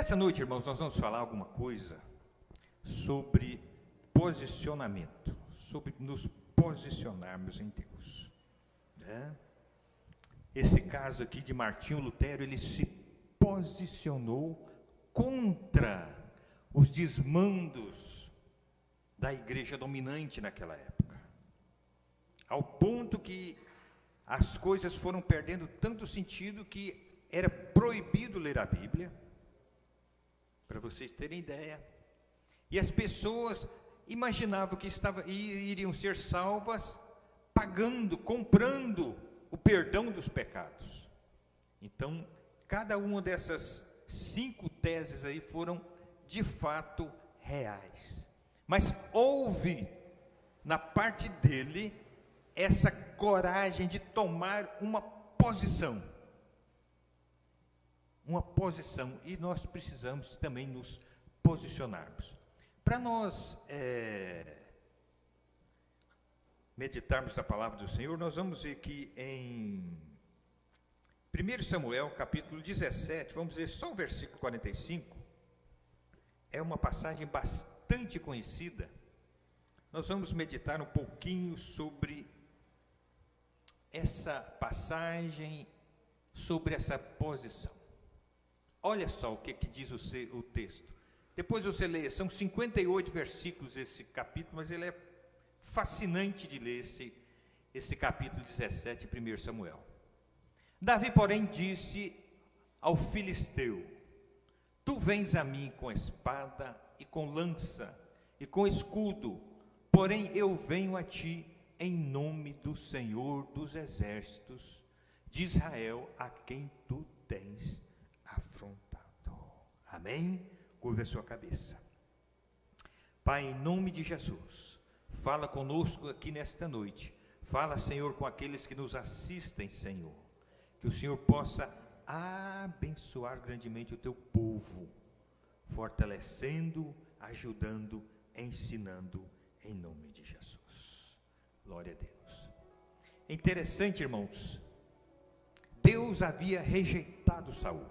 Nessa noite, irmãos, nós vamos falar alguma coisa sobre posicionamento, sobre nos posicionarmos em Deus, né? Esse caso aqui de Martinho Lutero, ele se posicionou contra os desmandos da igreja dominante naquela época, ao ponto que as coisas foram perdendo tanto sentido que era proibido ler a Bíblia, para vocês terem ideia, e as pessoas imaginavam que iriam ser salvas pagando, comprando o perdão dos pecados. Então, cada uma dessas 5 teses aí foram de fato reais, mas houve na parte dele essa coragem de tomar uma posição, e nós precisamos também nos posicionarmos. Para nós meditarmos na palavra do Senhor, nós vamos ver que em 1 Samuel, capítulo 17, vamos ver só o versículo 45, é uma passagem bastante conhecida. Nós vamos meditar um pouquinho sobre essa passagem, sobre essa posição. Olha só o que diz o texto. Depois você lê, são 58 versículos esse capítulo, mas ele é fascinante de ler esse capítulo 17 de 1 Samuel. Davi, porém, disse ao filisteu: Tu vens a mim com espada e com lança e com escudo, porém eu venho a ti em nome do Senhor dos exércitos de Israel, a quem tu tens afrontado. Amém? Curva a sua cabeça. Pai, em nome de Jesus, fala conosco aqui nesta noite. Fala, Senhor, com aqueles que nos assistem, Senhor. Que o Senhor possa abençoar grandemente o teu povo, fortalecendo, ajudando, ensinando, em nome de Jesus. Glória a Deus. É interessante, irmãos, Deus havia rejeitado Saul.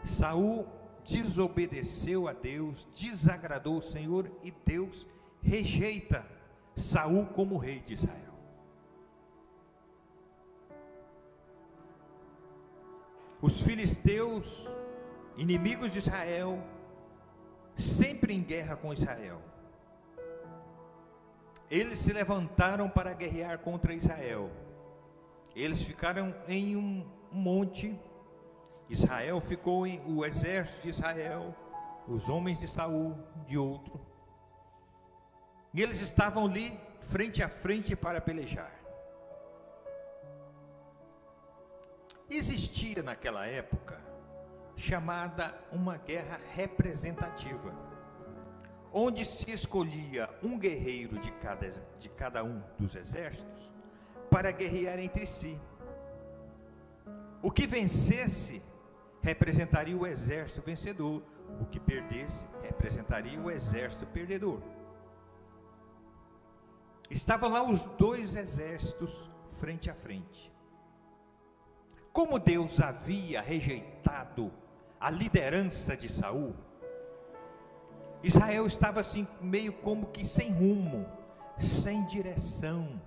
Saul desobedeceu a Deus, desagradou o Senhor, e Deus rejeita Saul como rei de Israel. Os filisteus, inimigos de Israel, sempre em guerra com Israel, eles se levantaram para guerrear contra Israel. Eles ficaram em um monte. Israel ficou em o exército de Israel, os homens de Saul de outro, e eles estavam ali frente a frente para pelejar. Existia naquela época chamada uma guerra representativa, onde se escolhia um guerreiro de cada um dos exércitos para guerrear entre si. O que vencesse representaria o exército vencedor, o que perdesse representaria o exército perdedor. Estavam lá os 2 exércitos frente a frente. Como Deus havia rejeitado a liderança de Saul, Israel estava assim meio como que sem rumo, sem direção.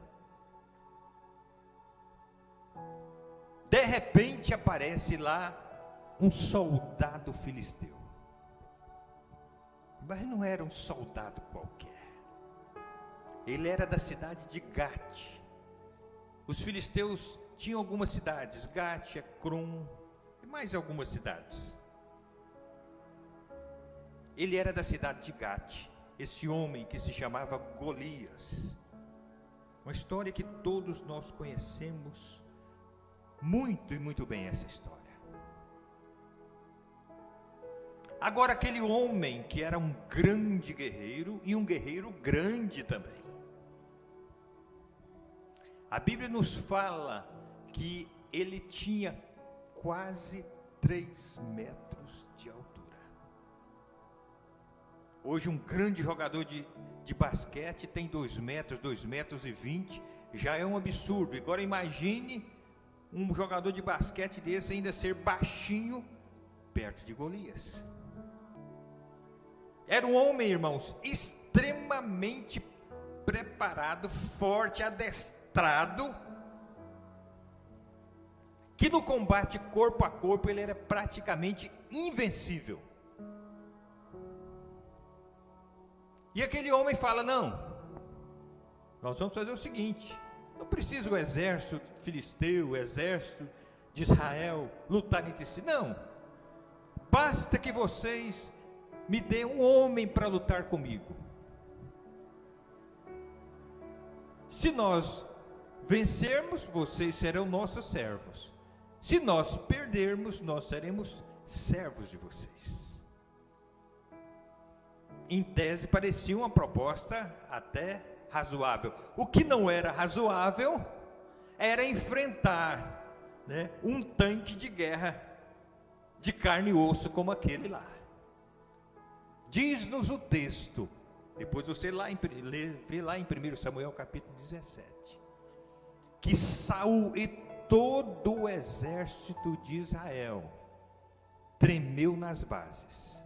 De repente aparece lá um soldado filisteu, mas não era um soldado qualquer, ele era da cidade de Gate. Os filisteus tinham algumas cidades, Gate, Ekron e mais algumas cidades. Ele era da cidade de Gate, esse homem que se chamava Golias, uma história que todos nós conhecemos muito e muito bem essa história. Agora, aquele homem que era um grande guerreiro, e um guerreiro grande também, a Bíblia nos fala que ele tinha quase 3 metros de altura. Hoje um grande jogador de basquete tem 2 metros, 2 metros e 20, já é um absurdo. Agora imagine um jogador de basquete desse ainda ser baixinho perto de Golias. Era um homem, irmãos, extremamente preparado, forte, adestrado, que no combate corpo a corpo ele era praticamente invencível. E aquele homem fala: não, nós vamos fazer o seguinte, não precisa o exército filisteu, o exército de Israel lutar entre si, não, basta que vocês me dêem um homem para lutar comigo. Se nós vencermos, vocês serão nossos servos. Se nós perdermos, nós seremos servos de vocês. Em tese parecia uma proposta até razoável. O que não era razoável era enfrentar, um tanque de guerra de carne e osso como aquele lá. Diz-nos o texto, depois você vê lá em 1 Samuel capítulo 17, que Saul e todo o exército de Israel tremeu nas bases.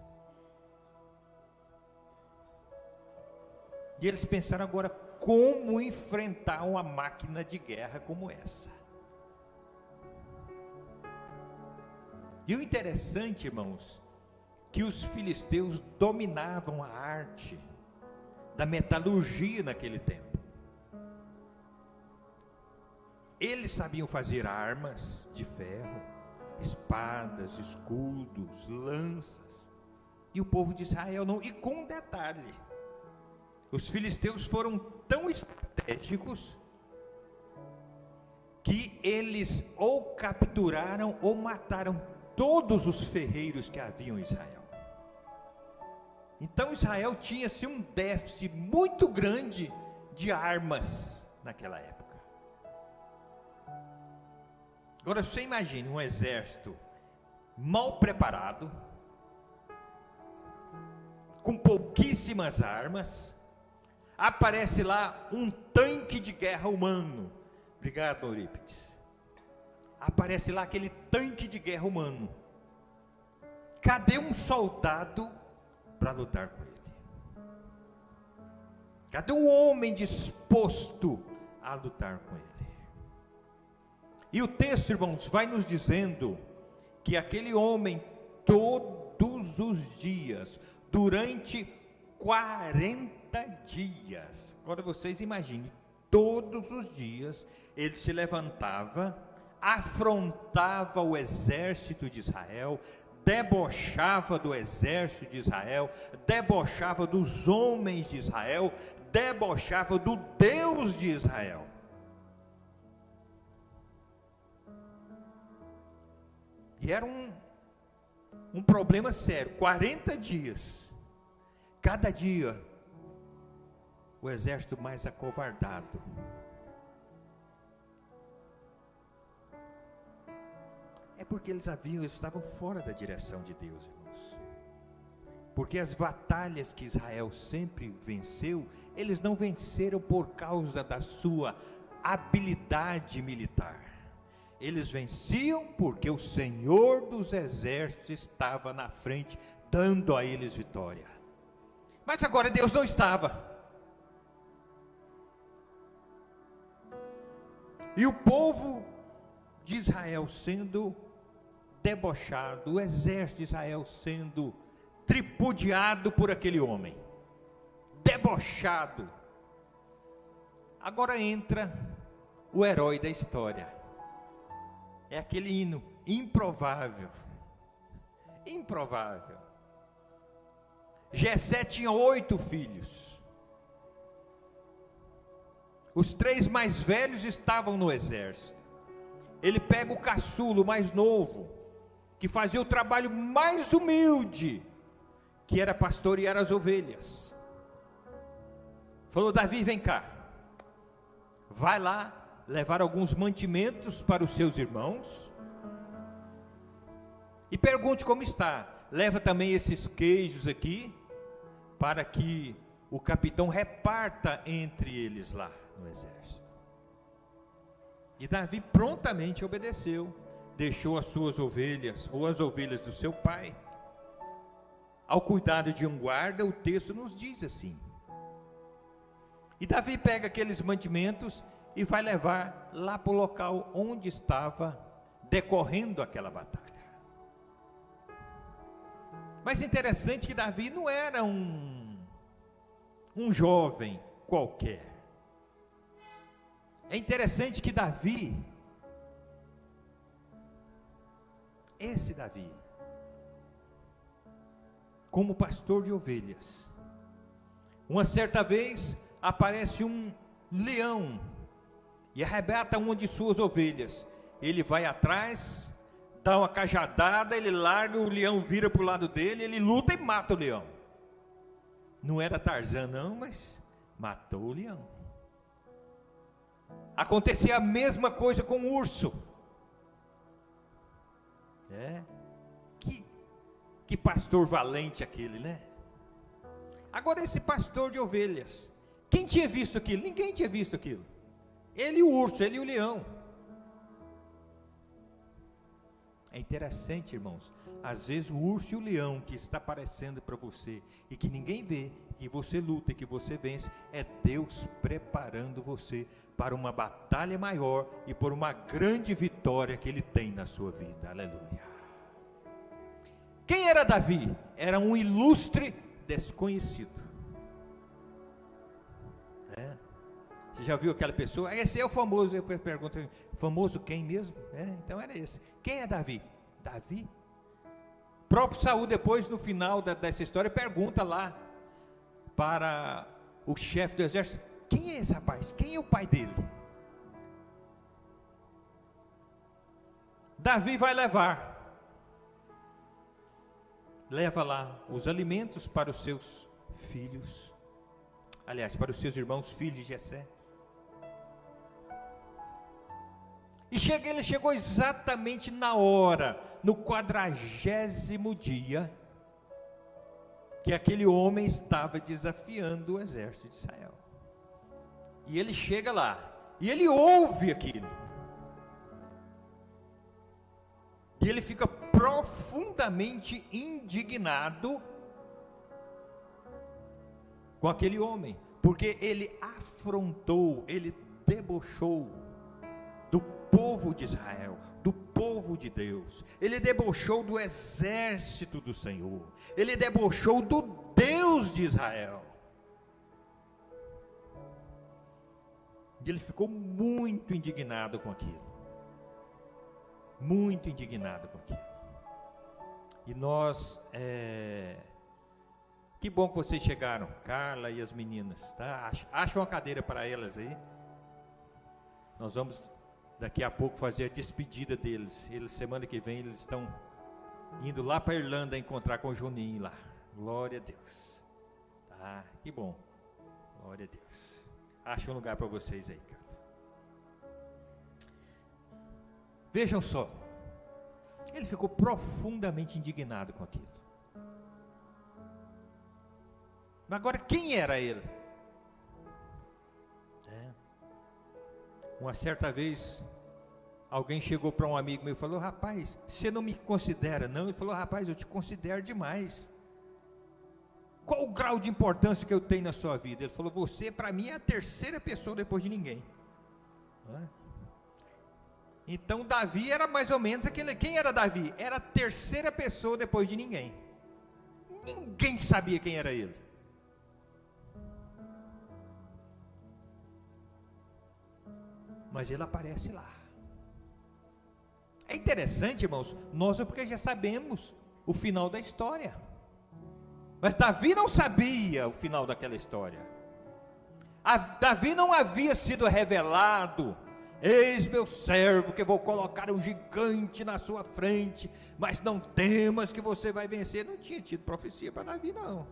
E eles pensaram agora como enfrentar uma máquina de guerra como essa. E o interessante, irmãos, que os filisteus dominavam a arte da metalurgia naquele tempo. Eles sabiam fazer armas de ferro, espadas, escudos, lanças, e o povo de Israel não. E com um detalhe: os filisteus foram tão estratégicos que eles ou capturaram ou mataram todos os ferreiros que haviam em Israel. Então Israel tinha-se um déficit muito grande de armas naquela época. Agora você imagine um exército mal preparado, com pouquíssimas armas, aparece lá um tanque de guerra humano. Obrigado, Eurípides. Aparece lá aquele tanque de guerra humano. Cadê um soldado para lutar com ele? Cadê um homem disposto a lutar com ele? E o texto, irmãos, vai nos dizendo que aquele homem, todos os dias, durante 40 dias, agora vocês imaginem, todos os dias, ele se levantava, afrontava o exército de Israel, debochava do exército de Israel, debochava dos homens de Israel, debochava do Deus de Israel. E era um problema sério. 40 dias, cada dia, o exército mais acovardado. É porque eles estavam fora da direção de Deus, irmãos. Porque as batalhas que Israel sempre venceu, eles não venceram por causa da sua habilidade militar. Eles venciam porque o Senhor dos exércitos estava na frente, dando a eles vitória. Mas agora Deus não estava. E o povo de Israel sendo debochado, o exército de Israel sendo tripudiado por aquele homem, debochado. Agora entra o herói da história. É aquele hino improvável. Improvável. Jessé tinha 8 filhos. Os 3 mais velhos estavam no exército. Ele pega o caçulo mais novo, que fazia o trabalho mais humilde, que era pastorear as ovelhas. Falou: Davi, vem cá, vai lá levar alguns mantimentos para os seus irmãos e pergunte como está. Leva também esses queijos aqui, para que o capitão reparta entre eles lá no exército. E Davi prontamente obedeceu, deixou as suas ovelhas, ou as ovelhas do seu pai, ao cuidado de um guarda. O texto nos diz assim. E Davi pega aqueles mantimentos e vai levar lá para o local onde estava decorrendo aquela batalha. Mas interessante que Davi não era um jovem qualquer. É interessante que Davi, esse Davi, como pastor de ovelhas, uma certa vez aparece um leão e arrebata uma de suas ovelhas. Ele vai atrás, dá uma cajadada, ele larga, o leão vira para o lado dele, ele luta e mata o leão. Não era Tarzan não, mas matou o leão. Acontecia a mesma coisa com o urso. Que pastor valente aquele, né? Agora esse pastor de ovelhas, quem tinha visto aquilo? Ninguém tinha visto aquilo. Ele e o urso, ele e o leão. É interessante, irmãos, às vezes o urso e o leão que está aparecendo para você e que ninguém vê, que você luta e que você vence, é Deus preparando você para uma batalha maior e por uma grande vitória que Ele tem na sua vida. Aleluia. Quem era Davi? Era um ilustre desconhecido. Você já viu aquela pessoa? Esse é o famoso. Eu pergunto, famoso quem mesmo? Então era esse. Quem é Davi? Davi. O próprio Saul, depois, no final dessa história, pergunta lá para o chefe do exército: quem é esse rapaz? Quem é o pai dele? Davi vai leva lá os alimentos para os seus filhos, aliás, para os seus irmãos, filhos de Jessé. E ele chegou exatamente na hora, no 40º dia, que aquele homem estava desafiando o exército de Israel. E ele chega lá, e ele ouve aquilo. E ele fica profundamente indignado com aquele homem, porque ele afrontou, ele debochou do povo de Israel, do povo de Deus. Ele debochou do exército do Senhor, ele debochou do Deus de Israel. E ele ficou muito indignado com aquilo. Muito indignado com aquilo. E nós, que bom que vocês chegaram, Carla e as meninas, tá? Acha uma cadeira para elas aí. Nós vamos daqui a pouco fazer a despedida deles. Eles, semana que vem, eles estão indo lá para a Irlanda encontrar com o Juninho lá. Glória a Deus. Tá? Que bom. Glória a Deus. Acha um lugar para vocês aí, cara. Vejam só. Ele ficou profundamente indignado com aquilo. Mas agora, quem era ele? Uma certa vez, alguém chegou para um amigo meu e falou: rapaz, você não me considera não? Ele falou: rapaz, eu te considero demais. Qual o grau de importância que eu tenho na sua vida? Ele falou: você para mim é a terceira pessoa depois de ninguém. Então Davi era mais ou menos aquele. Quem era Davi? Era a terceira pessoa depois de ninguém. Ninguém sabia quem era ele. Mas ele aparece lá. É interessante, irmãos, nós porque já sabemos o final da história. Mas Davi não sabia o final daquela história. Davi não havia sido revelado: eis meu servo que vou colocar um gigante na sua frente, mas não temas que você vai vencer. Não tinha tido profecia para Davi, não.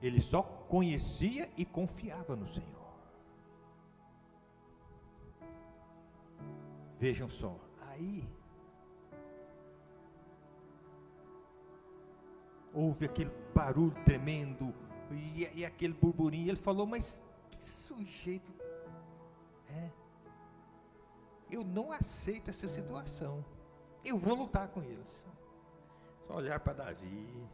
Ele só conhecia e confiava no Senhor. Vejam só, aí houve aquele barulho tremendo e aquele burburinho. Ele falou: mas sujeito, eu não aceito essa situação, eu vou lutar com eles. Só olhar para Davi,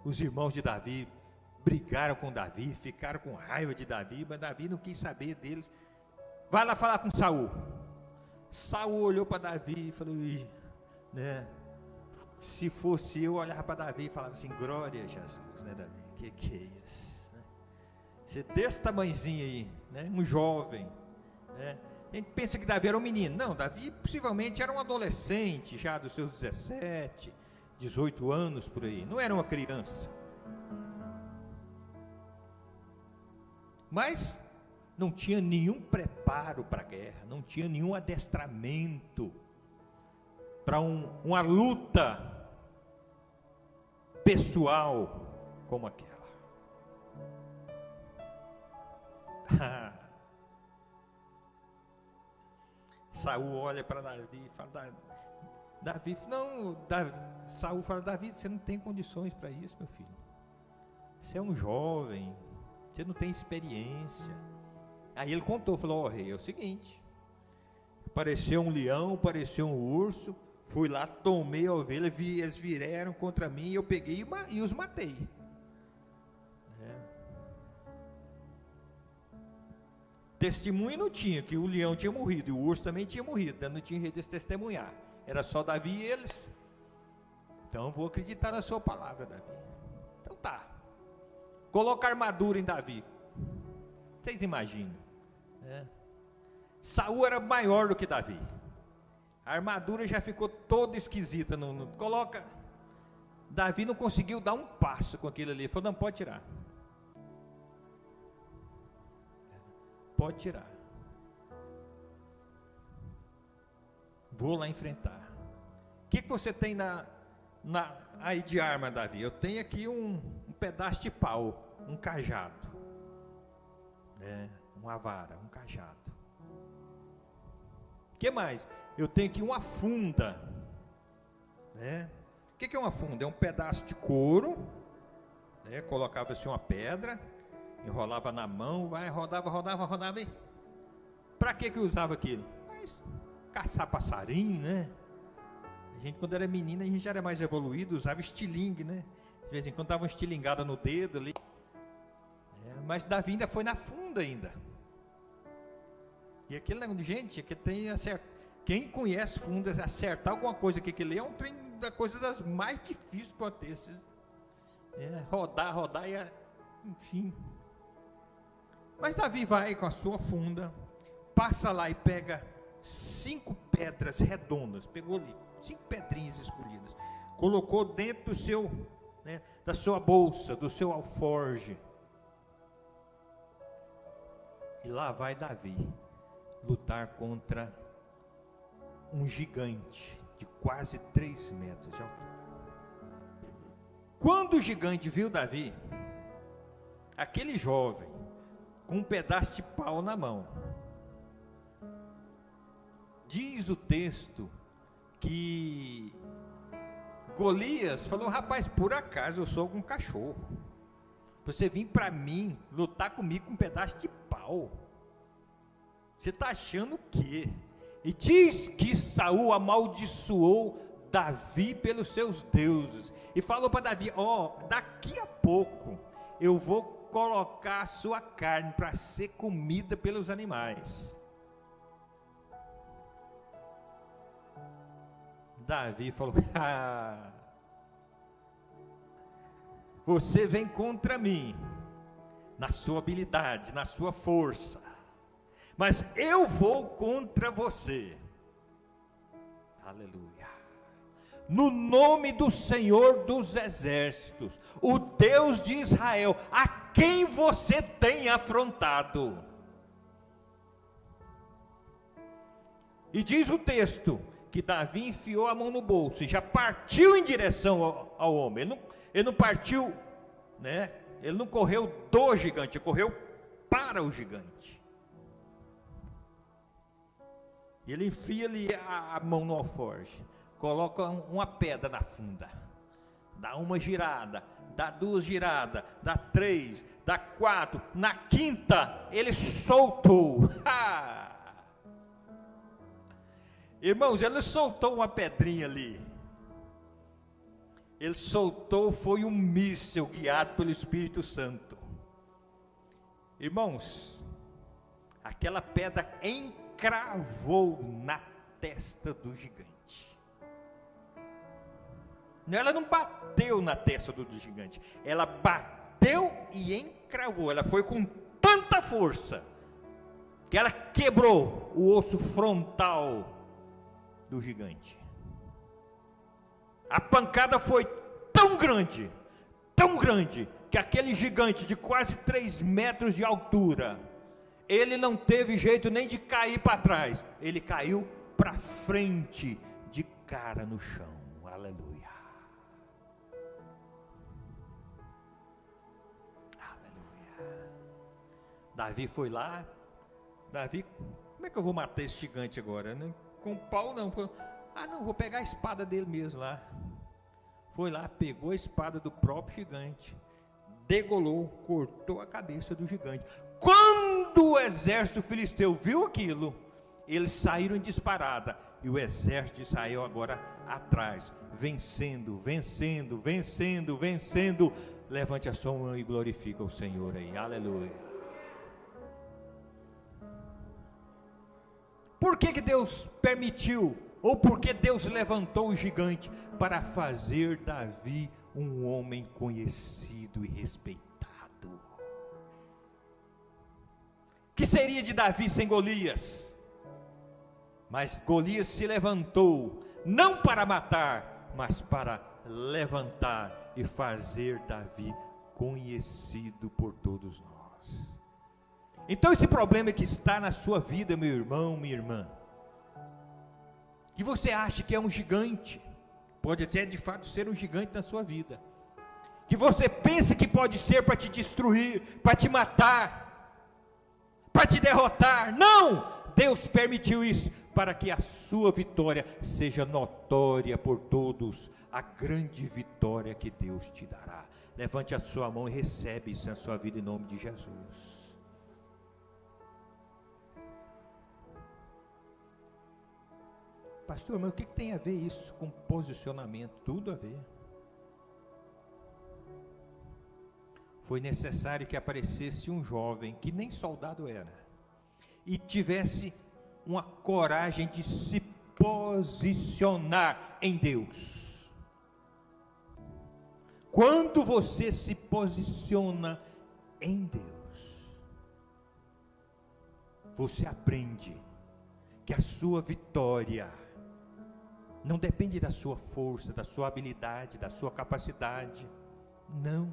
os irmãos de Davi brigaram com Davi, ficaram com raiva de Davi, mas Davi não quis saber deles. Vai lá falar com Saul. Saul olhou para Davi e falou, né? Se fosse eu, olhava para Davi e falava assim, glória a Jesus, né, Davi? Que é isso? Né? Você desse tamanhozinho aí, né? Um jovem, né? A gente pensa que Davi era um menino. Não, Davi possivelmente era um adolescente, já dos seus 17, 18 anos por aí. Não era uma criança. Mas não tinha nenhum preparo para a guerra, não tinha nenhum adestramento para uma luta pessoal como aquela. Saul olha para Davi e fala, Saul fala, Davi, você não tem condições para isso, meu filho. Você é um jovem, você não tem experiência. Aí ele contou, falou, rei, é o seguinte, apareceu um leão, apareceu um urso, fui lá, tomei a ovelha, eles vieram contra mim, eu peguei e os matei. Testemunho não tinha, que o leão tinha morrido, e o urso também tinha morrido, não tinha jeito de testemunhar, era só Davi e eles. Então vou acreditar na sua palavra, Davi. Então tá, coloca armadura em Davi. Vocês imaginam, né? Saul era maior do que Davi, a armadura já ficou toda esquisita, coloca, Davi não conseguiu dar um passo com aquilo ali, falou, não, pode tirar. Pode tirar. Vou lá enfrentar. O que você tem aí de arma, Davi? Eu tenho aqui um pedaço de pau, um cajado, uma vara, um cajado. O que mais? Eu tenho aqui uma funda, O que é uma funda? É um pedaço de couro, colocava-se uma pedra, enrolava na mão, rodava e para que usava aquilo? Mas caçar passarinho, né? A gente, quando era menina, a gente já era mais evoluído, usava estilingue, né? De vez em quando dava uma estilingada no dedo ali. Mas Davi ainda foi na funda ainda. E aquele negócio de gente que tem quem conhece fundas, acertar alguma coisa que ele é um trem da coisa das mais difíceis que pode ter. Rodar e enfim. Mas Davi vai com a sua funda, passa lá e pega 5 pedras redondas, pegou ali 5 pedrinhas escolhidas, colocou dentro do seu, da sua bolsa, do seu alforge, e lá vai Davi lutar contra um gigante de quase 3 metros de altura. Quando o gigante viu Davi, aquele jovem com um pedaço de pau na mão, diz o texto que Golias falou, rapaz, por acaso eu sou um cachorro, você vir para mim lutar comigo com um pedaço de pau, você está achando o quê? E diz que Saul amaldiçoou Davi pelos seus deuses, e falou para Davi, daqui a pouco eu vou colocar a sua carne para ser comida pelos animais. Davi falou, você vem contra mim, na sua habilidade, na sua força, mas eu vou contra você. Aleluia. No nome do Senhor dos Exércitos, o Deus de Israel, a quem você tem afrontado. E diz o texto que Davi enfiou a mão no bolso e já partiu em direção ao homem. Ele não partiu, ele não correu do gigante, ele correu para o gigante. E ele enfia ali a mão no alforje, coloca uma pedra na funda, dá uma girada, dá 2 giradas, dá 3, dá 4, na quinta ele soltou. Irmãos, ele soltou uma pedrinha ali. Ele soltou, foi um míssil guiado pelo Espírito Santo. Irmãos, aquela pedra encravou na testa do gigante. Ela não bateu na testa do gigante, ela bateu e encravou. Ela foi com tanta força que ela quebrou o osso frontal do gigante. A pancada foi tão grande, que aquele gigante de quase 3 metros de altura, ele não teve jeito nem de cair para trás, ele caiu para frente, de cara no chão. Aleluia. Aleluia. Davi foi lá. Davi, como é que eu vou matar esse gigante agora? Com pau não. Não, vou pegar a espada dele mesmo lá. Foi lá, pegou a espada do próprio gigante, degolou, cortou a cabeça do gigante. Quando o exército filisteu viu aquilo, eles saíram em disparada, e o exército saiu agora atrás, vencendo. Levante a sua mão e glorifica o Senhor aí, aleluia. Por que Deus permitiu, ou por que Deus levantou o gigante? Para fazer Davi um homem conhecido e respeitado. Que seria de Davi sem Golias? Mas Golias se levantou, não para matar, mas para levantar e fazer Davi conhecido por todos nós. Então esse problema que está na sua vida, meu irmão, minha irmã, que você acha que é um gigante, pode até de fato ser um gigante na sua vida, que você pensa que pode ser para te destruir, para te matar, para te derrotar. Não! Deus permitiu isso para que a sua vitória seja notória por todos, a grande vitória que Deus te dará. Levante a sua mão e recebe isso na sua vida em nome de Jesus. Pastor, mas o que tem a ver isso com posicionamento? Tudo a ver. Foi necessário que aparecesse um jovem, que nem soldado era, e tivesse uma coragem de se posicionar em Deus. Quando você se posiciona em Deus, você aprende que a sua vitória não depende da sua força, da sua habilidade, da sua capacidade. Não.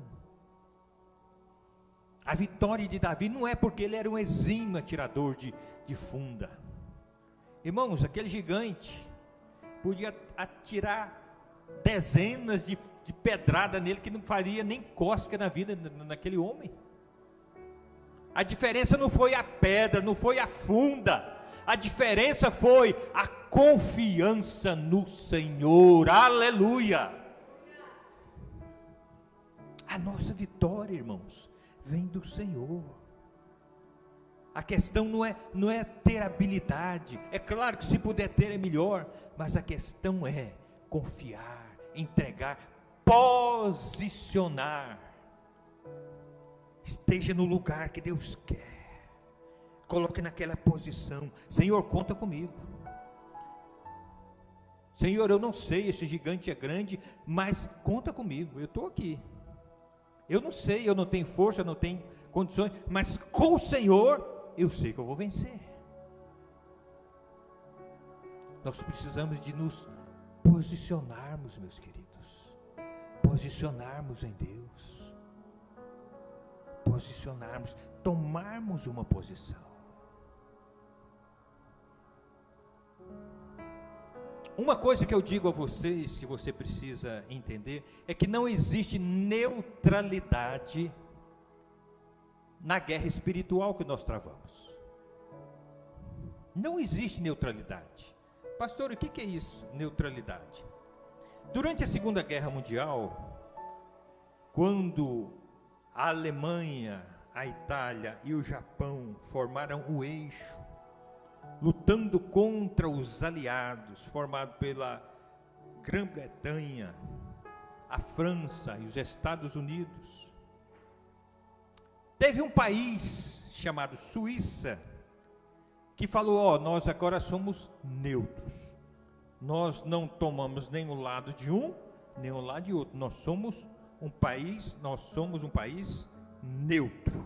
A vitória de Davi não é porque ele era um exímio atirador de funda. Irmãos, aquele gigante podia atirar dezenas de pedrada nele, que não faria nem cosca na vida naquele homem. A diferença não foi a pedra, não foi a funda. A diferença foi a confiança no Senhor. Aleluia. A nossa vitória, irmãos, vem do Senhor. A questão não é ter habilidade. É claro que se puder ter é melhor, mas a questão é confiar, entregar, posicionar. Esteja no lugar que Deus quer. Coloque naquela posição. Senhor, conta comigo. Senhor, eu não sei, esse gigante é grande, mas conta comigo, eu estou aqui. Eu não sei, eu não tenho força, eu não tenho condições, mas com o Senhor, eu sei que eu vou vencer. Nós precisamos de nos posicionarmos, meus queridos. Posicionarmos em Deus. Posicionarmos, tomarmos uma posição. Uma coisa que eu digo a vocês, que você precisa entender, é que não existe neutralidade na guerra espiritual que nós travamos. Não existe neutralidade. Pastor, o que é isso, neutralidade? Durante a Segunda Guerra Mundial, quando a Alemanha, a Itália e o Japão formaram o eixo, lutando contra os aliados, formado pela Grã-Bretanha, a França e os Estados Unidos. Teve um país chamado Suíça, que falou, nós agora somos neutros. Nós não tomamos nem o lado de um, nem o lado de outro. Nós somos um país neutro.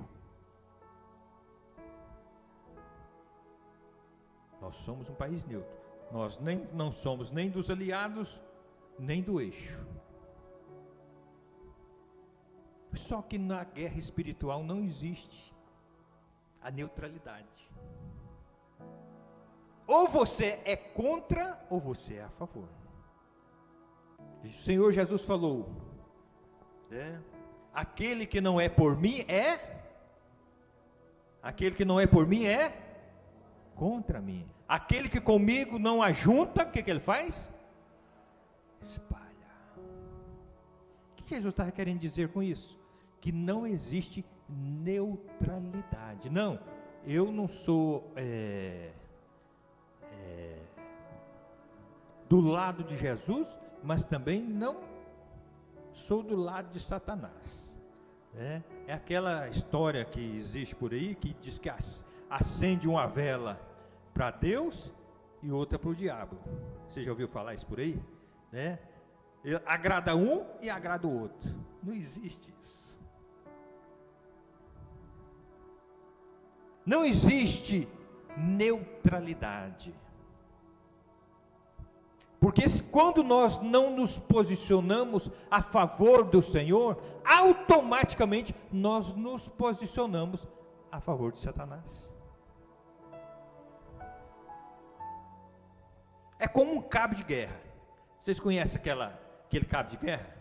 Nós somos um país neutro. Nós não somos nem dos aliados, nem do eixo. Só que na guerra espiritual não existe a neutralidade. Ou você é contra, ou você é a favor. O Senhor Jesus falou, aquele que não é por mim aquele que não é por mim é contra mim. Aquele que comigo não ajunta, o que ele faz? Espalha. O que Jesus está querendo dizer com isso? Que não existe neutralidade. Não, eu não sou do lado de Jesus, mas também não sou do lado de Satanás. É aquela história que existe por aí, que diz que acende uma vela para Deus e outra para o diabo. Você já ouviu falar isso por aí? Agrada um e agrada o outro. Não existe isso. Não existe neutralidade. Porque quando nós não nos posicionamos a favor do Senhor, automaticamente nós nos posicionamos a favor de Satanás. É como um cabo de guerra. Vocês conhecem aquele cabo de guerra?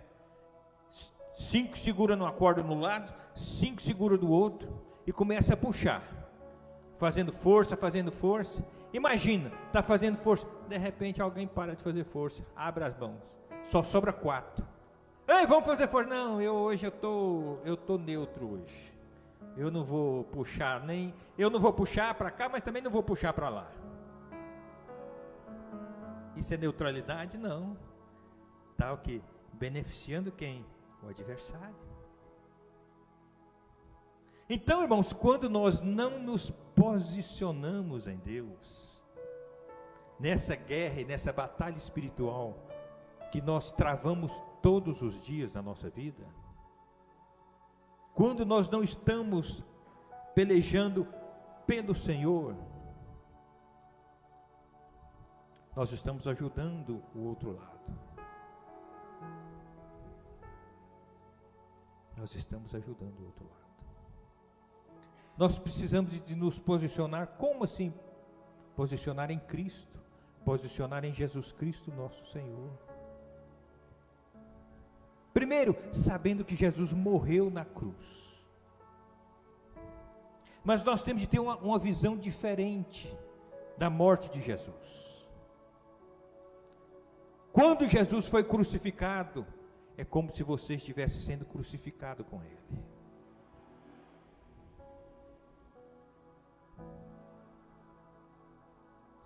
5 segura numa corda no lado, 5 segura do outro e começa a puxar, fazendo força. Imagina, está fazendo força, de repente alguém para de fazer força, abre as mãos, só sobra 4. Ei, vamos fazer força? Não, hoje eu tô neutro hoje. Eu não vou puxar para cá, mas também não vou puxar para lá. Isso é neutralidade? Não. Está o quê? Beneficiando quem? O adversário. Então, irmãos, quando nós não nos posicionamos em Deus, nessa guerra e nessa batalha espiritual que nós travamos todos os dias na nossa vida, quando nós não estamos pelejando pelo Senhor, nós estamos ajudando o outro lado. Nós estamos ajudando o outro lado. Nós precisamos de nos posicionar. Como assim? Posicionar em Cristo, posicionar em Jesus Cristo, nosso Senhor. Primeiro, sabendo que Jesus morreu na cruz. Mas nós temos de ter uma visão diferente da morte de Jesus. Quando Jesus foi crucificado, é como se você estivesse sendo crucificado com Ele.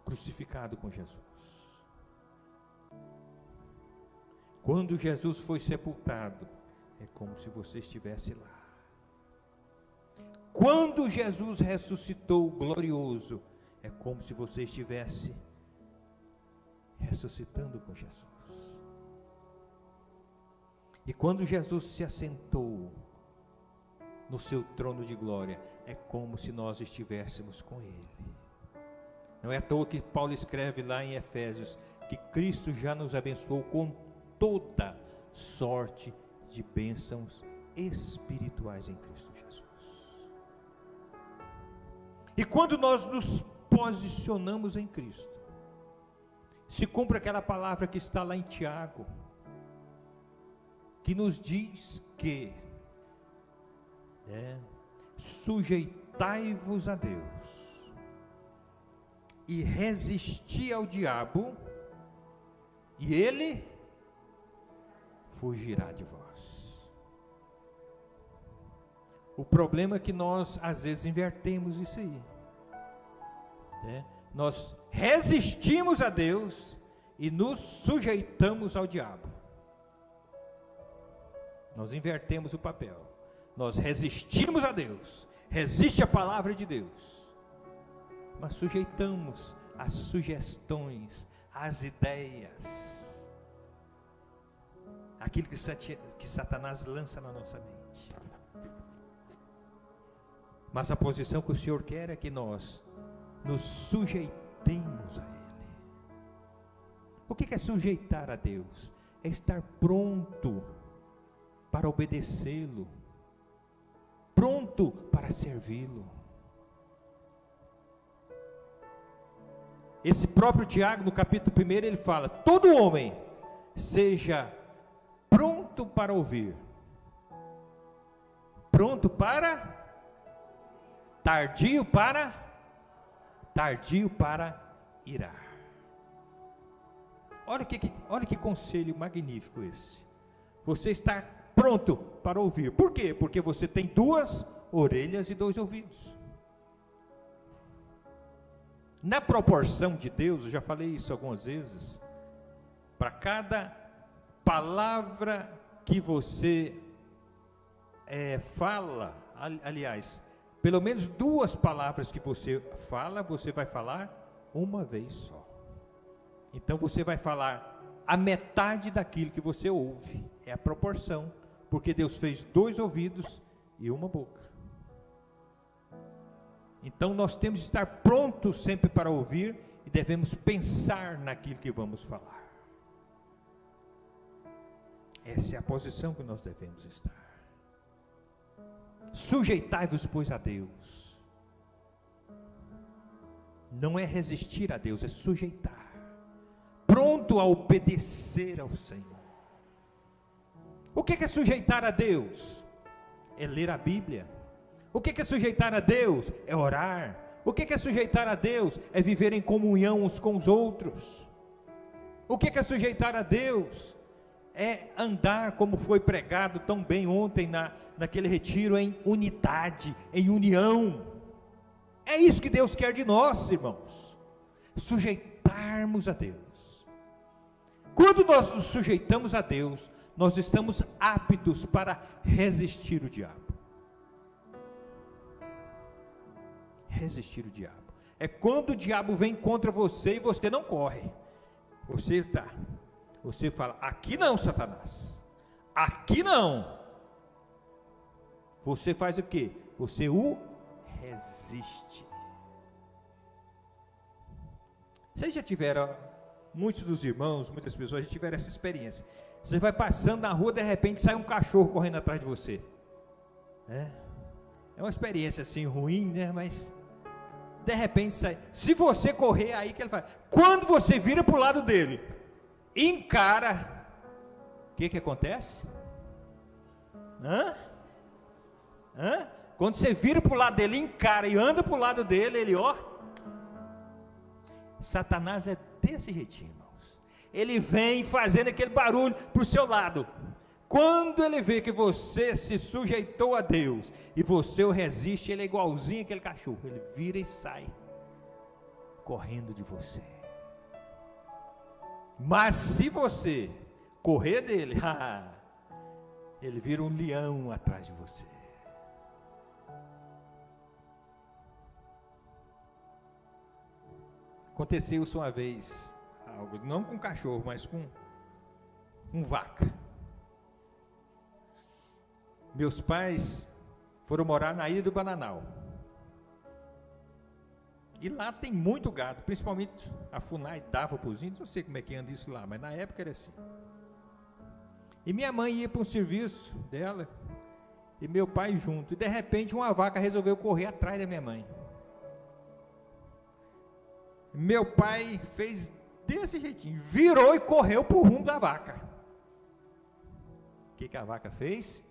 Crucificado com Jesus. Quando Jesus foi sepultado, é como se você estivesse lá. Quando Jesus ressuscitou glorioso, é como se você estivesse ressuscitando com Jesus. E quando Jesus se assentou no seu trono de glória, é como se nós estivéssemos com Ele. Não é à toa que Paulo escreve lá em Efésios que Cristo já nos abençoou com toda sorte de bênçãos espirituais em Cristo Jesus. E quando nós nos posicionamos em Cristo, se cumpre aquela palavra que está lá em Tiago, que nos diz que sujeitai-vos a Deus e resisti ao diabo, e ele fugirá de vós. O problema é que nós, às vezes, invertemos isso aí. Nós resistimos a Deus e nos sujeitamos ao diabo. Nós invertemos o papel. Nós resistimos a Deus, resiste a palavra de Deus, mas sujeitamos às sugestões, às ideias, aquilo que Satanás lança na nossa mente. Mas a posição que o Senhor quer é que nós nos sujeitemos a Ele. O que é sujeitar a Deus? É estar pronto para obedecê-lo, pronto para servi-lo. Esse próprio Tiago, no capítulo 1, ele fala: todo homem seja pronto para ouvir, pronto para, tardio para irar. Olha que conselho magnífico esse. Você está pronto para ouvir. Por quê? Porque você tem 2 orelhas e 2 ouvidos. Na proporção de Deus, eu já falei isso algumas vezes, para cada palavra que você fala, aliás, pelo menos 2 palavras que você fala, você vai falar uma vez só. Então você vai falar a metade daquilo que você ouve. É a proporção, porque Deus fez 2 ouvidos e 1 boca. Então nós temos que estar prontos sempre para ouvir e devemos pensar naquilo que vamos falar. Essa é a posição que nós devemos estar. Sujeitai-vos, pois, a Deus. Não é resistir a Deus, é sujeitar. Pronto a obedecer ao Senhor. O que é sujeitar a Deus? É ler a Bíblia. O que é sujeitar a Deus? É orar. O que é sujeitar a Deus? É viver em comunhão uns com os outros. O que é sujeitar a Deus? É andar, como foi pregado tão bem ontem naquele retiro, em unidade, em união. É isso que Deus quer de nós, irmãos. Sujeitarmos a Deus. Quando nós nos sujeitamos a Deus, nós estamos aptos para resistir o diabo. Resistir o diabo. É quando o diabo vem contra você e você não corre. Você fala: aqui não, Satanás. Aqui não. Você faz o quê? Você o resiste. Vocês já tiveram, muitos dos irmãos, muitas pessoas já tiveram essa experiência. Você vai passando na rua, de repente sai um cachorro correndo atrás de você. É uma experiência assim ruim, né? Mas de repente sai. Se você correr, aí que ele faz. Quando você vira para o lado dele, encara, o que acontece? Quando você vira para o lado dele, encara e anda para o lado dele, ele Satanás é desse jeitinho, irmãos. Ele vem fazendo aquele barulho para o seu lado. Quando ele vê que você se sujeitou a Deus e você o resiste, ele é igualzinho aquele cachorro. Ele vira e sai correndo de você. Mas se você correr dele, ele vira um leão atrás de você. Aconteceu isso uma vez, algo, não com cachorro, mas com vaca. Meus pais foram morar na Ilha do Bananal. E lá tem muito gado, principalmente a FUNAI dava para os índios, não sei como é que anda isso lá, mas na época era assim. E minha mãe ia para um serviço dela, e meu pai junto, e de repente uma vaca resolveu correr atrás da minha mãe. Meu pai fez desse jeitinho, virou e correu para o rumo da vaca. O que a vaca fez?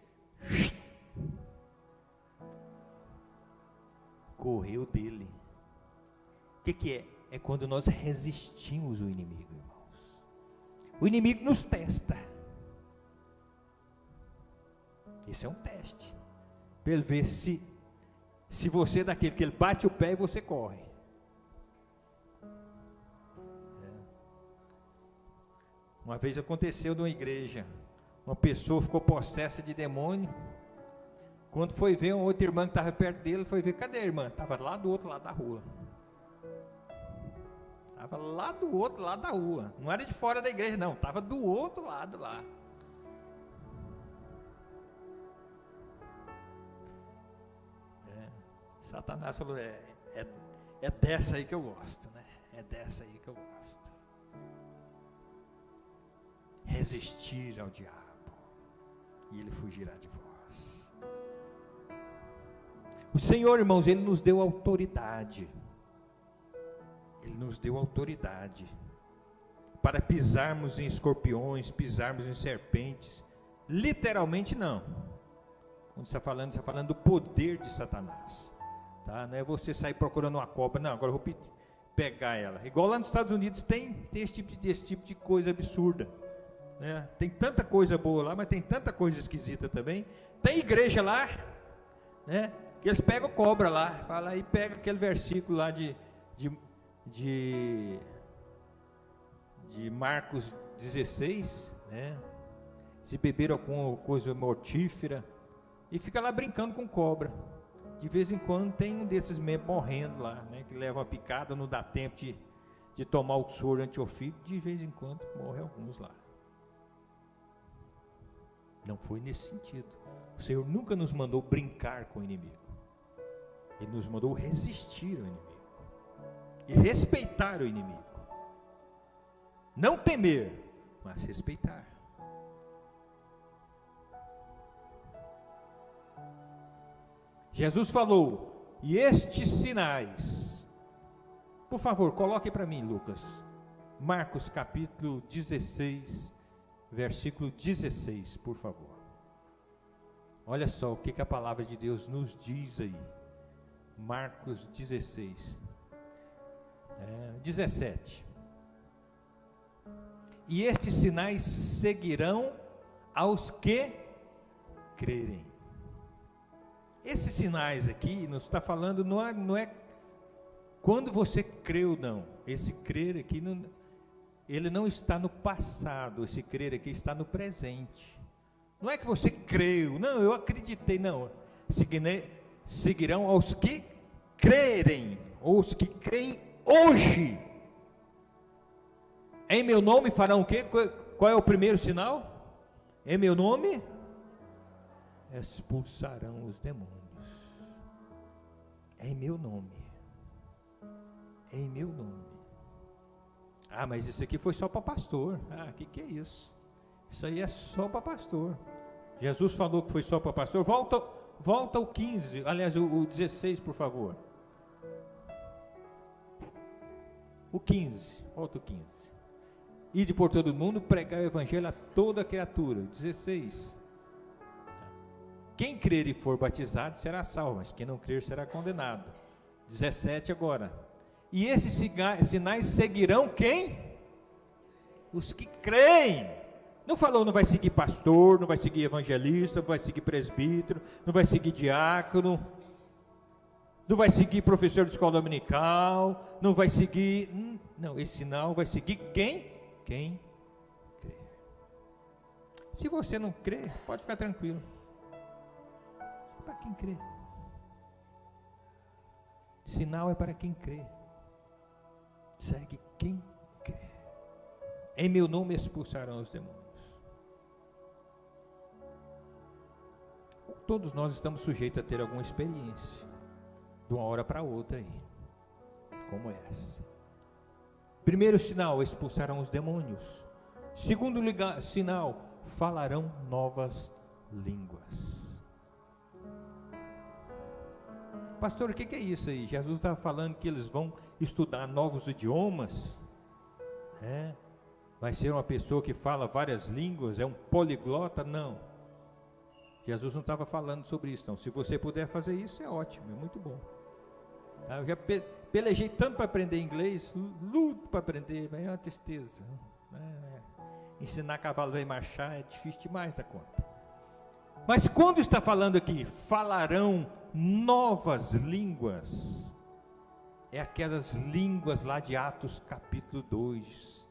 Correu dele. O que é? É quando nós resistimos o inimigo, irmãos. O inimigo nos testa. Isso é um teste. para ele ver se você é daquele que ele bate o pé e você corre. Uma vez aconteceu numa igreja, uma pessoa ficou possessa de demônio. Quando foi ver uma outra irmã que estava perto dele, foi ver, cadê a irmã? Estava lá do outro lado da rua. Estava lá do outro lado da rua. Não era de fora da igreja, não. Estava do outro lado lá. Satanás falou, é dessa aí que eu gosto, né? É dessa aí que eu gosto. Resistir ao diabo, e ele fugirá de vós. O Senhor, irmãos, Ele nos deu autoridade. Ele nos deu autoridade para pisarmos em escorpiões, pisarmos em serpentes. Literalmente não. Quando está falando do poder de Satanás. Tá? Não é você sair procurando uma cobra, não, agora eu vou pegar ela. Igual lá nos Estados Unidos tem esse tipo de coisa absurda. Né? Tem tanta coisa boa lá, mas tem tanta coisa esquisita também. Tem igreja lá, né, que eles pegam cobra lá, fala aí, pega aquele versículo lá de Marcos 16, né, se beber alguma coisa mortífera, e fica lá brincando com cobra. De vez em quando tem um desses mesmo morrendo lá, né, que leva uma picada, não dá tempo de tomar o soro antiofídico, de vez em quando morre alguns lá. Não foi nesse sentido. O Senhor nunca nos mandou brincar com o inimigo. Ele nos mandou resistir ao inimigo e respeitar o inimigo. Não temer, mas respeitar. Jesus falou, e estes sinais, por favor, coloque para mim, Lucas, Marcos capítulo 16, versículo 16, por favor. Olha só o que a palavra de Deus nos diz aí. Marcos 16, 17. E estes sinais seguirão aos que crerem. Esses sinais aqui, nos está falando, não é quando você creu, não. Esse crer aqui, ele não está no passado, esse crer aqui está no presente. Não é que você creu, não, eu acreditei, não. Seguirão aos que crerem, ou os que creem hoje. Em meu nome farão o quê? Qual é o primeiro sinal? Em meu nome expulsarão os demônios. Em meu nome. Em meu nome. Ah, mas isso aqui foi só para pastor. Ah, que é isso? Isso aí é só para pastor. Jesus falou que foi só para pastor. Volta o 15, aliás, o 16, por favor. O 15, volta o 15. Ide por todo mundo, pregar o evangelho a toda criatura. 16. Quem crer e for batizado será salvo, mas quem não crer será condenado. 17 agora. E esses sinais seguirão quem? Os que creem. Não falou, não vai seguir pastor, não vai seguir evangelista, não vai seguir presbítero, não vai seguir diácono, não vai seguir professor de escola dominical, não vai seguir, não, esse sinal vai seguir quem? Quem crê. Se você não crê, pode ficar tranquilo. Para quem crê. Sinal é para quem crê. Segue quem crê. Em meu nome expulsarão os demônios. Todos nós estamos sujeitos a ter alguma experiência, de uma hora para outra aí, como essa. Primeiro sinal, expulsarão os demônios. Segundo sinal, falarão novas línguas. Pastor, o que é isso aí? Jesus estava falando que eles vão estudar novos idiomas? Vai ser uma pessoa que fala várias línguas? É um poliglota? Não. Jesus não estava falando sobre isso, não. Se você puder fazer isso, é ótimo, é muito bom. Eu já pelejei tanto para aprender inglês, luto para aprender, mas é uma tristeza. Ensinar cavalo a marchar é difícil demais da conta. Mas quando está falando aqui, falarão novas línguas, é aquelas línguas lá de Atos capítulo 2,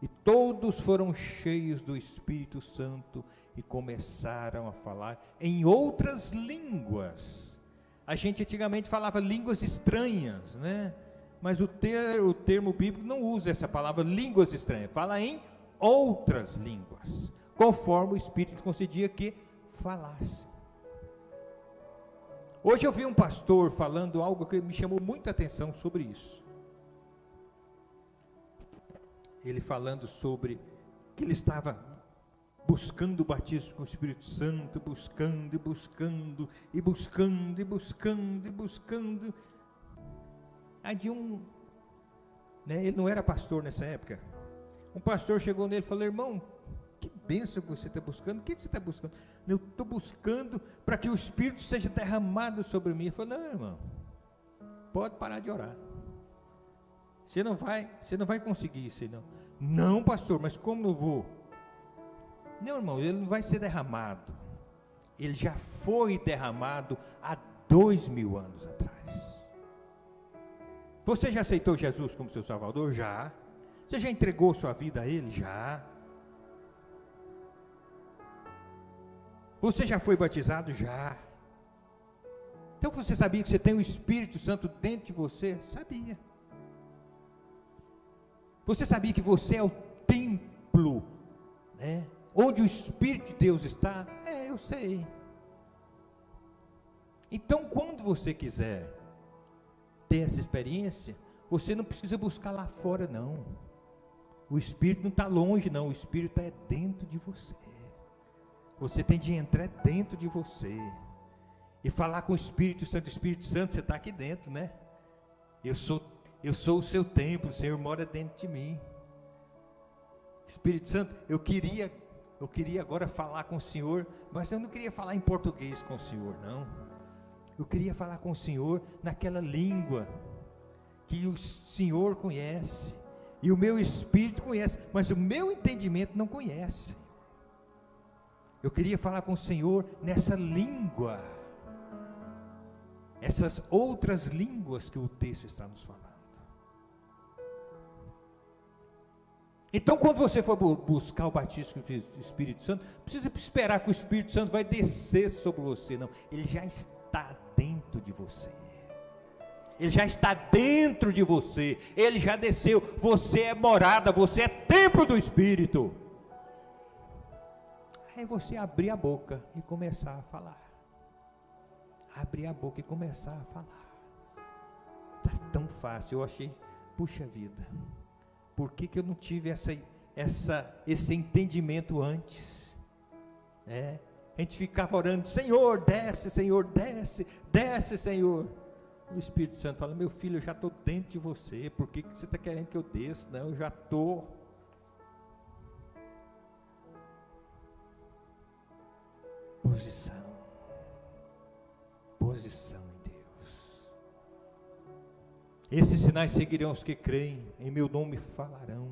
e todos foram cheios do Espírito Santo e começaram a falar em outras línguas. A gente antigamente falava línguas estranhas, né? Mas o termo bíblico não usa essa palavra línguas estranhas, fala em outras línguas, conforme o Espírito concedia que falasse. Hoje eu vi um pastor falando algo que me chamou muita atenção sobre isso. Ele falando sobre que ele estava buscando o batismo com o Espírito Santo, buscando e buscando, e buscando, e buscando, e buscando. Aí de ele não era pastor nessa época, um pastor chegou nele e falou: irmão, que bênção que você está buscando. O que você está buscando? Eu estou buscando para que o Espírito seja derramado sobre mim. Ele falou: não, irmão, pode parar de orar, você não vai conseguir isso aí, não. Não, pastor, mas como não vou? Não, irmão, ele não vai ser derramado, ele já foi derramado há 2000 anos atrás. Você já aceitou Jesus como seu Salvador? Já. Você já entregou sua vida a Ele? Já. Você já foi batizado? Já. Então você sabia que você tem o Espírito Santo dentro de você? Sabia. Você sabia que você é o templo, né? Onde o Espírito de Deus está? Eu sei. Então quando você quiser ter essa experiência, você não precisa buscar lá fora, não. O Espírito não está longe, não. O Espírito é dentro de você. Você tem de entrar dentro de você e falar com o Espírito Santo. Espírito Santo, você está aqui dentro, né? Eu sou o seu templo, o Senhor mora dentro de mim. Espírito Santo, eu queria agora falar com o Senhor, mas eu não queria falar em português com o Senhor, não. Eu queria falar com o Senhor naquela língua que o Senhor conhece, e o meu espírito conhece, mas o meu entendimento não conhece. Eu queria falar com o Senhor nessa língua, essas outras línguas que o texto está nos falando. Então, quando você for buscar o batismo do Espírito Santo, não precisa esperar que o Espírito Santo vai descer sobre você, não. Ele já está dentro de você. Ele já está dentro de você. Ele já desceu. Você é morada, você é templo do Espírito. Aí você abrir a boca e começar a falar. Abrir a boca e começar a falar. Está tão fácil. Eu achei, puxa vida, por que eu não tive esse entendimento antes? A gente ficava orando: Senhor, desce, desce, Senhor. O Espírito Santo fala: meu filho, eu já estou dentro de você, por que você está querendo que eu desça? Não, eu já estou. Posição em Deus. Esses sinais seguirão os que creem, em meu nome falarão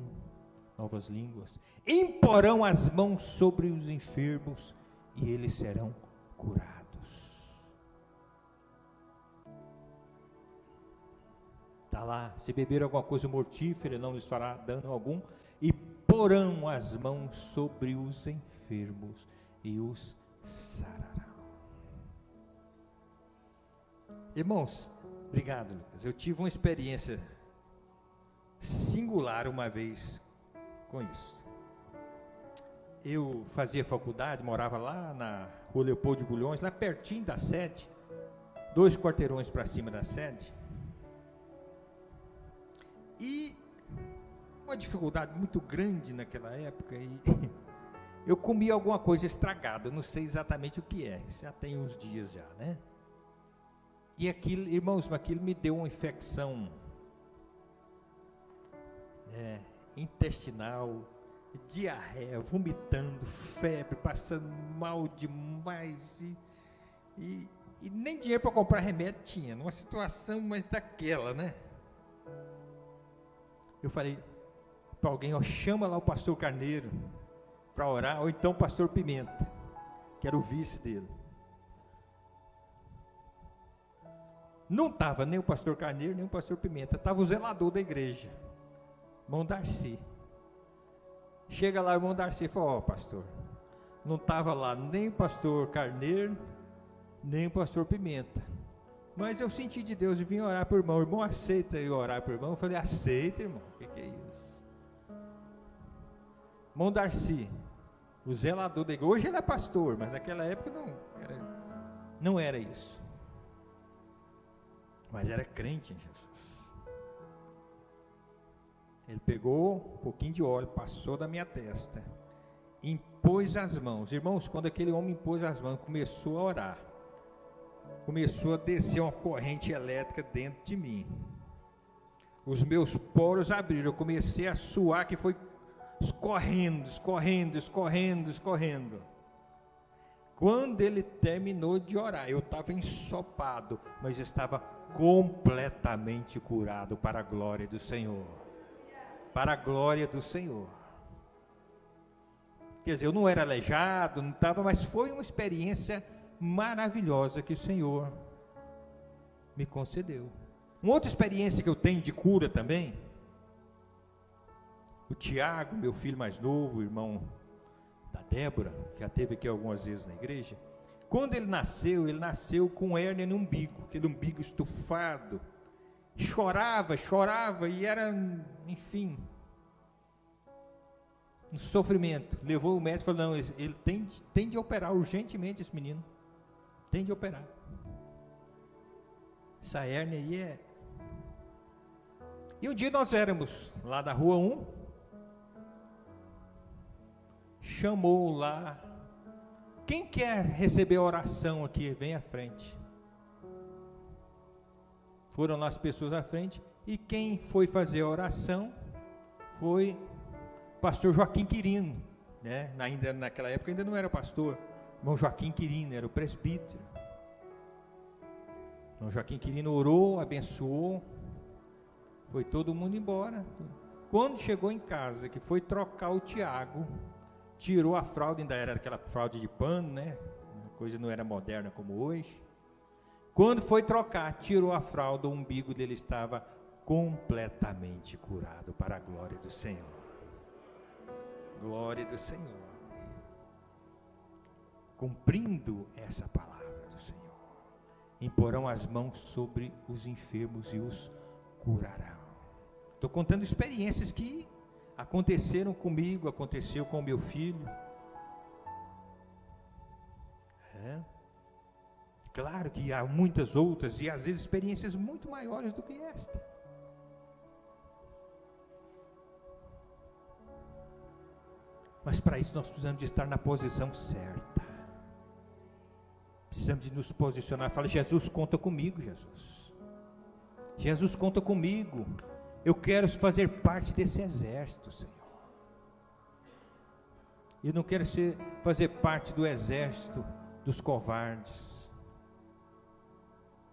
novas línguas, imporão as mãos sobre os enfermos e eles serão curados. Está lá: se beber alguma coisa mortífera, não lhes fará dano algum, e porão as mãos sobre os enfermos e os sararão. Irmãos, obrigado, Lucas. Eu tive uma experiência singular uma vez com isso. Eu fazia faculdade, morava lá na Rua Leopoldo de Bulhões, lá pertinho da sede, 2 quarteirões para cima da sede. E uma dificuldade muito grande naquela época, e eu comi alguma coisa estragada, não sei exatamente o que é, já tem uns dias já, né? E aquilo, irmãos, aquilo me deu uma infecção intestinal, diarreia, vomitando, febre, passando mal demais, e nem dinheiro para comprar remédio tinha, numa situação mais daquela, né? Eu falei para alguém: chama lá o pastor Carneiro para orar, ou então o pastor Pimenta, que era o vice dele. Não estava nem o pastor Carneiro, nem o pastor Pimenta, estava o zelador da igreja, irmão Darcy. Chega lá o irmão Darcy e fala: pastor, não estava lá nem o pastor Carneiro, nem o pastor Pimenta, mas eu senti de Deus e vim orar por irmão. O irmão aceita eu orar por irmão? Eu falei: aceita, irmão, o que é isso? Irmão Darcy, o zelador da igreja, hoje ele é pastor, mas naquela época não era isso, mas era crente em Jesus. Ele pegou um pouquinho de óleo, passou da minha testa, impôs as mãos. Irmãos, quando aquele homem impôs as mãos, começou a orar, começou a descer uma corrente elétrica dentro de mim. Os meus poros abriram, eu comecei a suar, que foi escorrendo. Quando ele terminou de orar, eu estava ensopado, mas estava completamente curado para a glória do Senhor. Para a glória do Senhor. Quer dizer, eu não era aleijado, não estava, mas foi uma experiência maravilhosa que o Senhor me concedeu. Uma outra experiência que eu tenho de cura também, o Tiago, meu filho mais novo, irmão da Débora, que já esteve aqui algumas vezes na igreja, quando ele nasceu com hérnia no umbigo, aquele umbigo estufado, chorava e era, enfim, um sofrimento. Levou o médico e falou: não, ele tem de operar urgentemente, esse menino, tem de operar. Essa hérnia aí é... E um dia nós éramos lá da rua 1, chamou lá: quem quer receber a oração aqui, vem à frente. Foram lá as pessoas à frente, e quem foi fazer a oração foi o pastor Joaquim Quirino, né? Ainda naquela época ainda não era pastor, irmão Joaquim Quirino era o presbítero. Irmão Joaquim Quirino orou, abençoou, foi todo mundo embora. Quando chegou em casa, que foi trocar o Tiago, tirou a fralda, ainda era aquela fralda de pano, né? A coisa não era moderna como hoje. Quando foi trocar, tirou a fralda, o umbigo dele estava completamente curado para a glória do Senhor. Glória do Senhor. Cumprindo essa palavra do Senhor, imporão as mãos sobre os enfermos e os curarão. Estou contando experiências que aconteceram comigo, aconteceu com meu filho. Claro que há muitas outras, e às vezes experiências muito maiores do que esta. Mas para isso nós precisamos de estar na posição certa. Precisamos de nos posicionar. Fala: Jesus, conta comigo, Jesus. Jesus, conta comigo. Eu quero fazer parte desse exército, Senhor. Eu não quero fazer parte do exército dos covardes,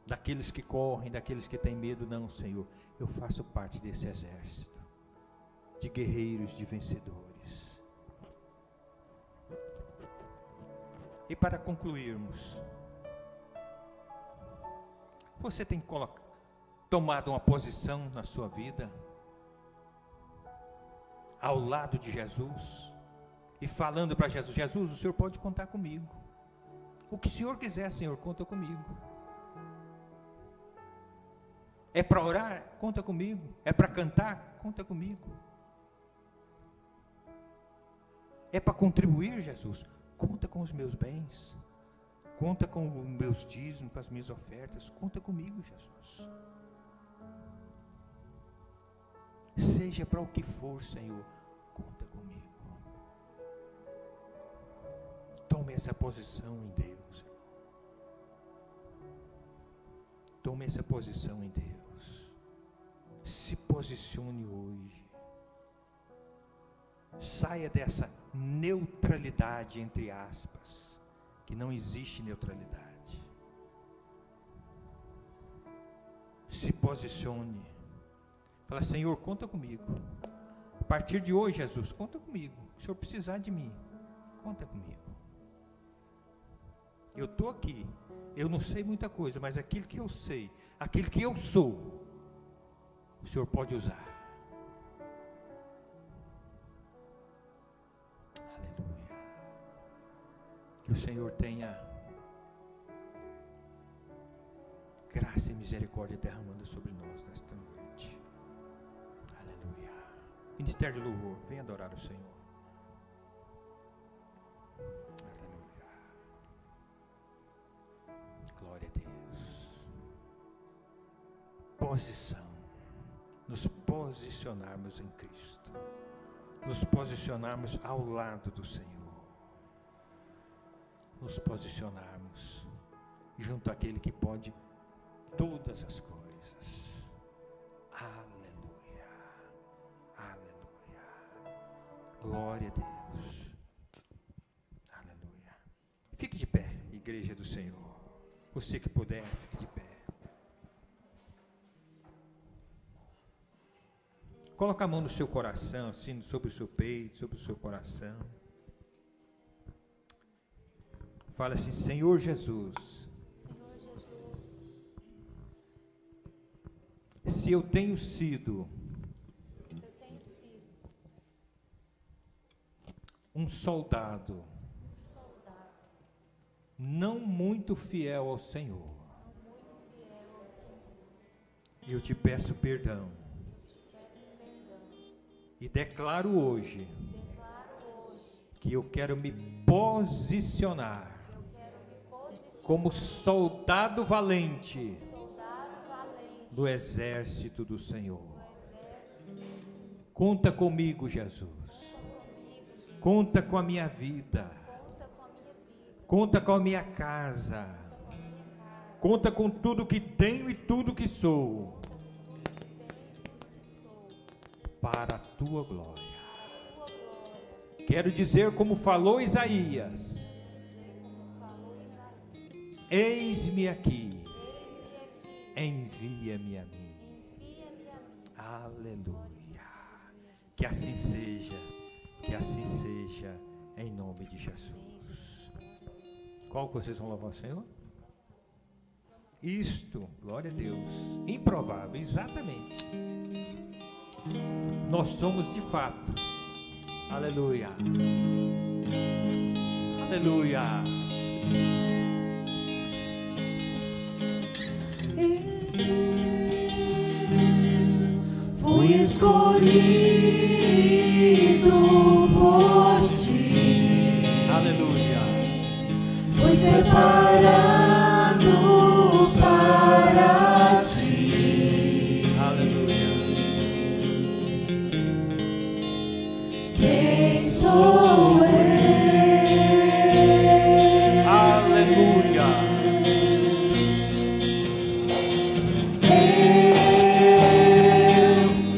daqueles que correm, daqueles que têm medo. Não, Senhor, eu faço parte desse exército de guerreiros, de vencedores. E para concluirmos, você tem tomado uma posição na sua vida ao lado de Jesus e falando para Jesus: Jesus, o Senhor pode contar comigo. O que o Senhor quiser, Senhor, conta comigo. É para orar? Conta comigo. É para cantar? Conta comigo. É para contribuir, Jesus? Conta com os meus bens. Conta com os meus dízimos, com as minhas ofertas. Conta comigo, Jesus. Seja para o que for, Senhor, conta comigo. Tome essa posição em Deus. Tome essa posição em Deus. Se posicione hoje. Saia dessa neutralidade, entre aspas, que não existe neutralidade. Se posicione. Fala: Senhor, conta comigo. A partir de hoje, Jesus, conta comigo. Se o Senhor precisar de mim, conta comigo. Eu estou aqui, eu não sei muita coisa, mas aquilo que eu sei, aquilo que eu sou, o Senhor pode usar. Aleluia. Que o Senhor tenha graça e misericórdia derramando sobre nós nesta noite. Aleluia. Ministério de louvor, venha adorar o Senhor. Aleluia. Glória a Deus. Posição. Nos posicionarmos em Cristo. Nos posicionarmos ao lado do Senhor. Nos posicionarmos junto àquele que pode todas as coisas. Aleluia. Aleluia. Glória a Deus. Aleluia. Fique de pé, igreja do Senhor. Você que puder, fique de pé. Coloca a mão no seu coração, assim, sobre o seu peito, sobre o seu coração. Fala assim: Senhor Jesus, se eu tenho sido um soldado não muito fiel ao Senhor, eu te peço perdão e declaro hoje que eu quero me posicionar como soldado valente do exército do Senhor. Conta comigo, Jesus. Conta com a minha vida. Conta com a minha casa. Conta com tudo que tenho e tudo que sou. Para a tua glória. Quero dizer como falou Isaías: eis-me aqui. Envia-me a mim. Aleluia. Que assim seja. Que assim seja. Em nome de Jesus. Qual que vocês vão louvar o Senhor? Isto, glória a Deus. Improvável, exatamente. Nós somos de fato. Aleluia. Aleluia. Fui escolhido por ti. Aleluia. Fui separado para ti. Aleluia. Quem sou eu? Aleluia.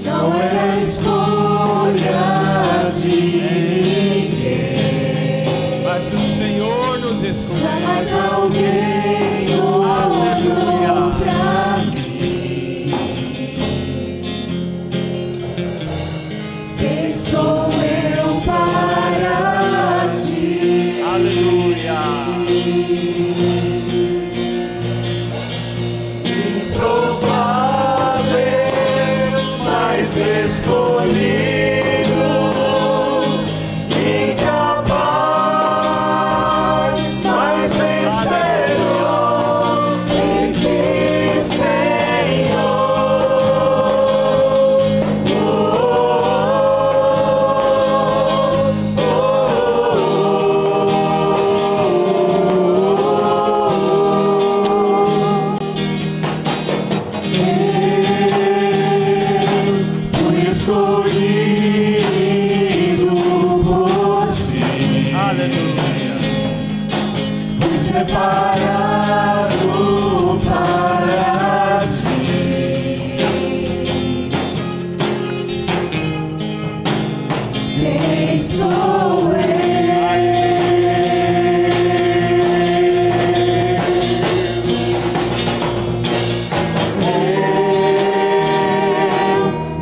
Não era escolha de ninguém, Mas o Senhor nos escolheu. jamais alguém olhou pra mim. Quem sou eu para ti? Aleluia. Improvável, mas escolhido, incapaz, mas vencedor em ti, Senhor. Fui escolhido por ti. Aleluia. Fui separado para ti. Quem sou eu?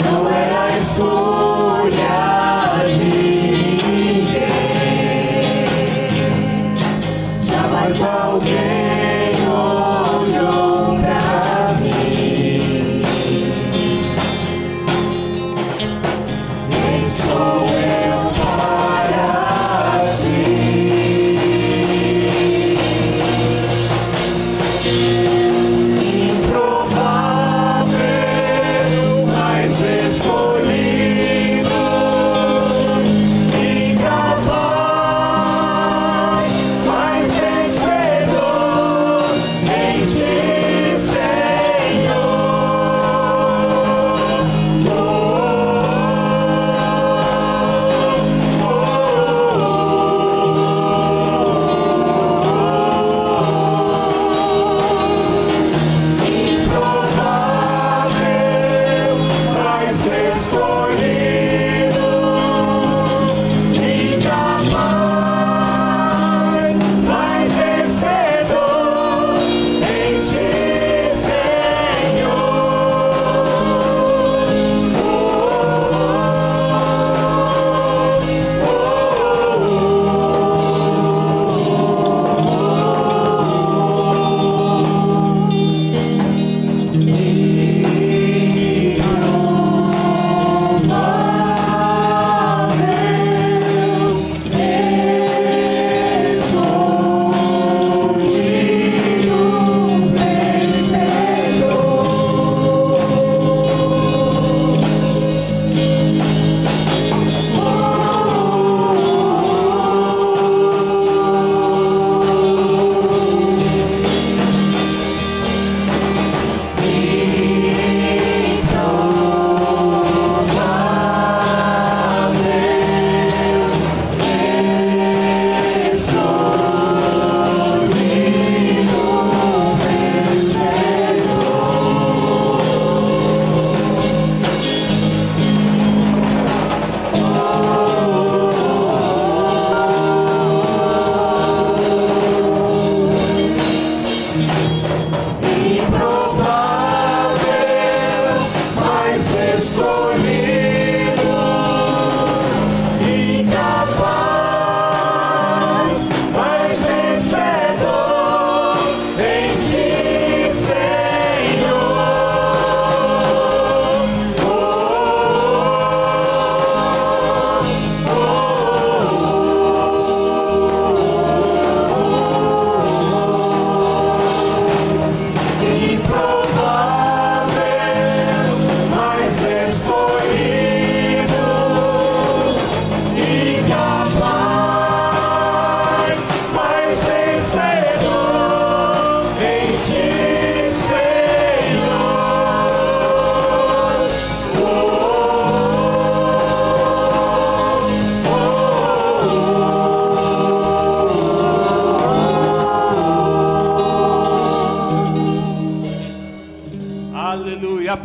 Não era escolha de ninguém, jamais alguém sou livre.